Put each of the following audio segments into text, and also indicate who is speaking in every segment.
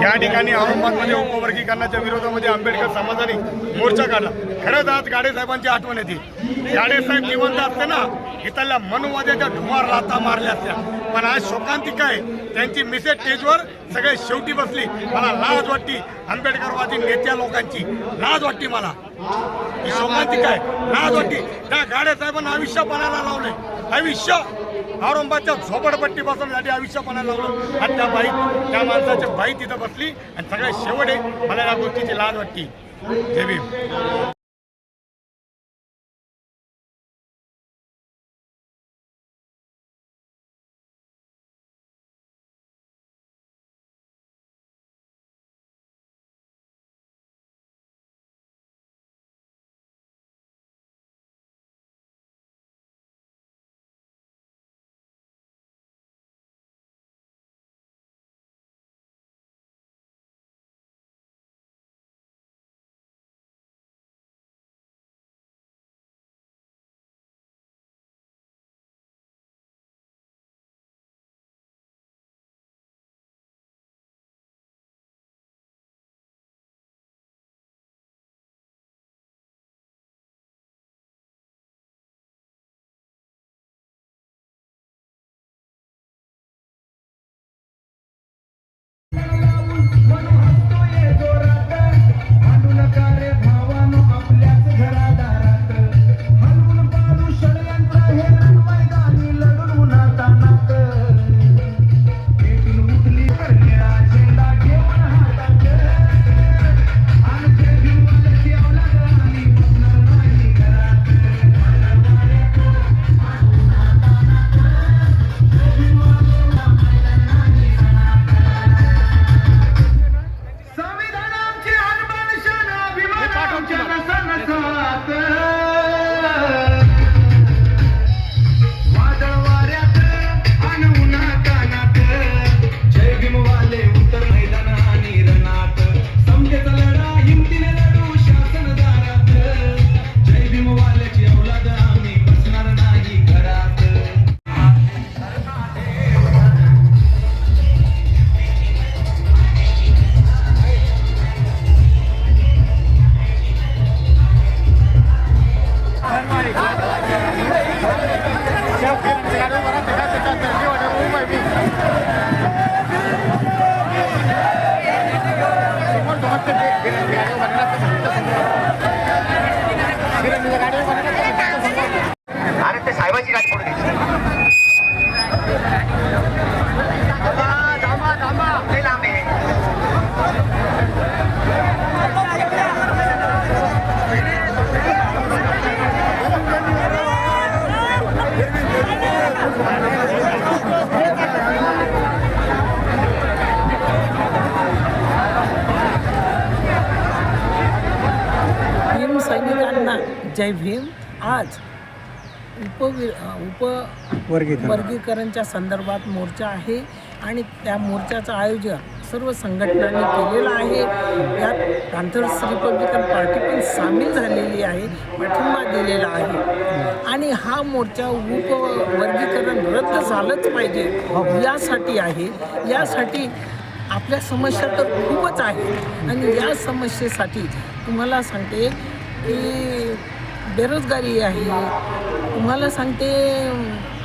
Speaker 1: या ठिकाणी औरंगाबादमध्ये उपवर्गीकरणाच्या विरोधामध्ये आंबेडकर समाजाने मोर्चा काढला. खरंच आज गाडे साहेबांची आठवण येते. गाडे साहेब जिवंत असते ना, इथल्या मनुवाद्याच्या ढुमार लाथा मारल्या असत्या. पण आज शोकांतिका आहे, त्यांची मिसेस स्टेजवर सगळे शेवटी बसली. मला लाज वाटती आंबेडकरवादी नेत्या लोकांची, लाज वाटती मला. ही शोकांतिका आहे, लाज वाटती. त्या गाडे साहेबांना आयुष्यपणाला लावले, आयुष्य औरंगाबादच्या झोपडपट्टी बसवण्यासाठी आयुष्यपणाला लावलं. आणि त्या माणसाची बाई तिथं बसली आणि सगळ्या शेवट आहे. मला या गोष्टीची लाज वाटती. जय भीम.
Speaker 2: जय भीम. आज उपवर्गीकरणच्या संदर्भात मोर्चा आहे आणि त्या मोर्चाचं आयोजन सर्व संघटनांनी केलेलं आहे. यात पॅन्थर्स रिपब्लिकन पार्टी पण सामील झालेली आहे, पाठिंबा दिलेला आहे. आणि हा मोर्चा उपवर्गीकरण रद्द झालंच पाहिजे यासाठी आहे. यासाठी आपल्या समस्या तर खूपच आहे आणि या समस्येसाठी तुम्हाला सांगते की बेरोजगारी आहे, तुम्हाला सांगते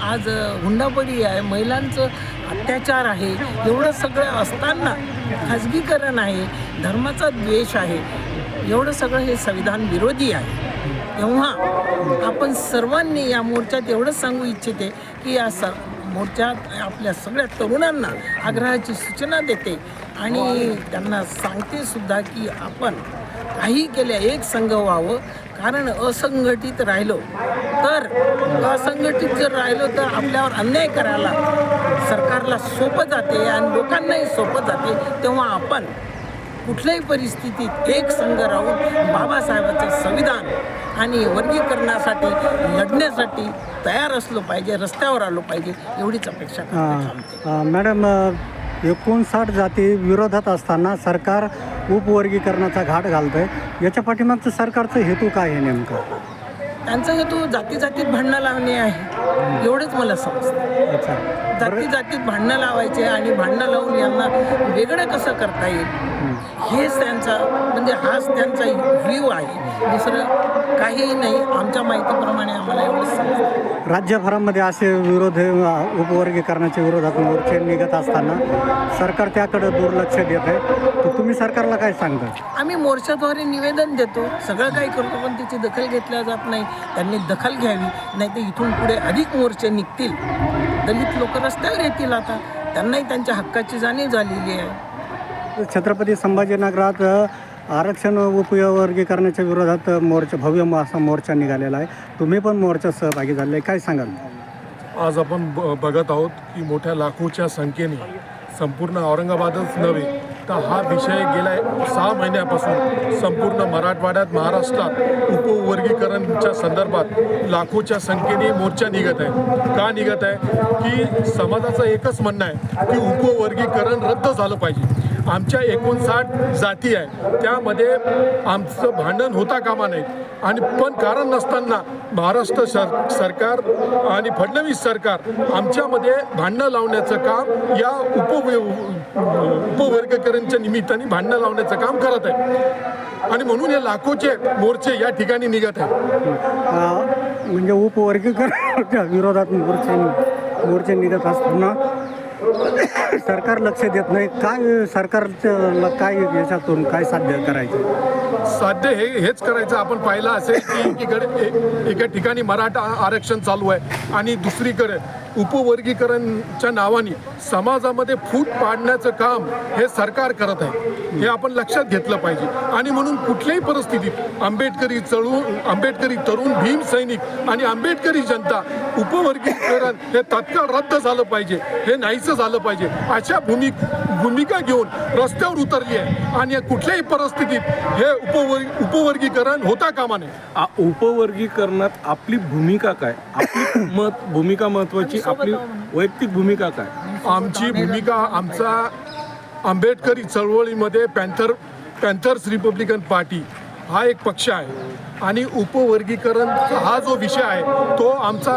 Speaker 2: आज हुंडाबळी आहे, महिलांचं अत्याचार आहे. एवढं सगळं असताना खाजगीकरण आहे, धर्माचा द्वेष आहे, एवढं सगळं हे संविधान विरोधी आहे. तेव्हा आपण सर्वांनी या मोर्चात एवढंच सांगू इच्छिते की या मोर्चात आपल्या सगळ्या तरुणांना आग्रहाची सूचना देते आणि त्यांना सांगते सुद्धा की आपण काही केल्या एक संघ व्हावं. कारण असंघटित राहिलो तर जर राहिलो तर आपल्यावर अन्याय करायला सरकारला सोपं जाते आणि लोकांनाही सोपं जाते. तेव्हा आपण कुठल्याही परिस्थितीत एक संघ राहून बाबासाहेबांचं संविधान आणि वर्गीकरणासाठी लढण्यासाठी तयार असलो पाहिजे, रस्त्यावर आलो पाहिजे, एवढीच अपेक्षा करते.
Speaker 3: मॅडम, 59 जाती विरोधात असताना सरकार उपवर्गीकरणाचा घाट घालतंय. याच्या पाठीमागचं सरकारचं हेतू काय आहे नेमकं?
Speaker 2: त्यांचा हेतू जाती जातीत भांडणं लावणे आहे, एवढंच मला समजतं.
Speaker 3: अच्छा.
Speaker 2: जाती जातीत भांडणं लावायचे आणि भांडणं लावून यांना वेगळं कसं करता येईल हेच त्यांचा म्हणजे हाच त्यांचा व्ह्यू आहे, दुसरं काहीही नाही. आमच्या माहितीप्रमाणे आम्हाला एवढंच समजतं.
Speaker 3: राज्यभरामध्ये असे विरोध उपवर्गीकरणाच्या विरोधात मोर्चे निघत असताना सरकार त्याकडे दुर्लक्ष देत आहे, तर तुम्ही सरकारला काय सांगता?
Speaker 2: आम्ही मोर्चाद्वारे निवेदन देतो, सगळं काही करतो, पण त्याची दखल घेतल्या जात नाही. त्यांनी दखल घ्यावी, नाही तर इथून पुढे अधिक मोर्चे निघतील, दलित लोक रस्त्यावर येतील. आता त्यांनाही त्यांच्या हक्काची जाणीव झालेली आहे.
Speaker 3: छत्रपती संभाजीनगरात आरक्षण उपवर्गीकरणाच्या विरोधात भव्य असा मोर्चा निघालेला आहे. तुम्ही पण मोर्चात सहभागी झाले, काय सांगाल?
Speaker 4: आज आपण बघत आहोत की मोठ्या लाखोच्या संख्येने संपूर्ण औरंगाबादच नव्हे तर हा विषय गेल्या 6 महिन्यापासून संपूर्ण मराठवाड्यात, महाराष्ट्रात उपवर्गीकरणच्या संदर्भात लाखोच्या संख्येने मोर्चा निघत आहे. का निघत आहे की समाजाचं एकच म्हणणं आहे की उपवर्गीकरण रद्द झालं पाहिजे. आमच्या 59 जाती आहे, त्यामध्ये आमचं भांडण होता कामा नये. आणि पण कारण नसताना महाराष्ट्र सरकार आणि फडणवीस सरकार आमच्यामध्ये भांडणं लावण्याचं काम या उपवर्गीकरणच्या निमित्ताने भांडणं लावण्याचं काम करत आहे. आणि म्हणून हे लाखोचे मोर्चे या ठिकाणी निघत आहेत.
Speaker 3: म्हणजे उपवर्गीकरणाच्या विरोधात मोर्चे निघत असताना सरकार लक्ष देत नाही. काय सरकारचं काय याच्यातून काय साध्य करायचं?
Speaker 4: साध्य हेच करायचं. आपण पाहिलं असेल की एकीकडे एका ठिकाणी मराठा आरक्षण चालू आहे आणि दुसरीकडे उपवर्गीकरणच्या नावाने समाजामध्ये फूट पाडण्याचं काम हे सरकार करत आहे. हे आपण लक्षात घेतलं पाहिजे. आणि म्हणून कुठल्याही परिस्थितीत आंबेडकरी तरुण, भीम सैनिक आणि आंबेडकरी जनता उपवर्गीकरण हे तात्काळ रद्द झालं पाहिजे, हे नाहीसं झालं पाहिजे, अशा भूमिका घेऊन रस्त्यावर उतरली आहे. आणि कुठल्याही परिस्थितीत हे उपवर्गीकरण होता कामा नये.
Speaker 5: उपवर्गीकरणात आपली भूमिका काय? आपली भूमिका महत्वाची, आपली वैयक्तिक भूमिका काय?
Speaker 4: आमची भूमिका, आमचा आंबेडकरी चळवळीमध्ये पॅन्थर्स रिपब्लिकन पार्टी हा एक पक्ष आहे आणि उपवर्गीकरण हा जो विषय आहे तो आमचा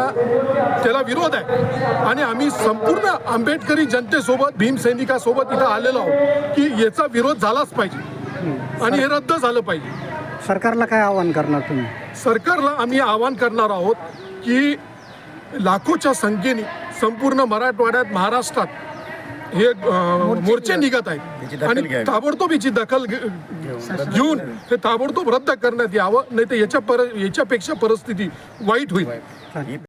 Speaker 4: त्याला विरोध आहे. आणि आम्ही संपूर्ण आंबेडकरी जनतेसोबत, भीमसैनिकासोबत इथं आलेलो आहोत की याचा विरोध झालाच पाहिजे आणि हे रद्द झालं पाहिजे.
Speaker 3: सरकारला काय आवाहन करणार तुम्ही?
Speaker 4: सरकारला आम्ही आवाहन करणार आहोत की लाखोच्या संख्येने संपूर्ण मराठवाड्यात, महाराष्ट्रात हे मोर्चे निघत आहेत आणि ताबडतोब याची दखल घेऊन हे ताबडतोब रद्द करण्यात यावं, नाही तर याच्यापेक्षा परिस्थिती वाईट होईल.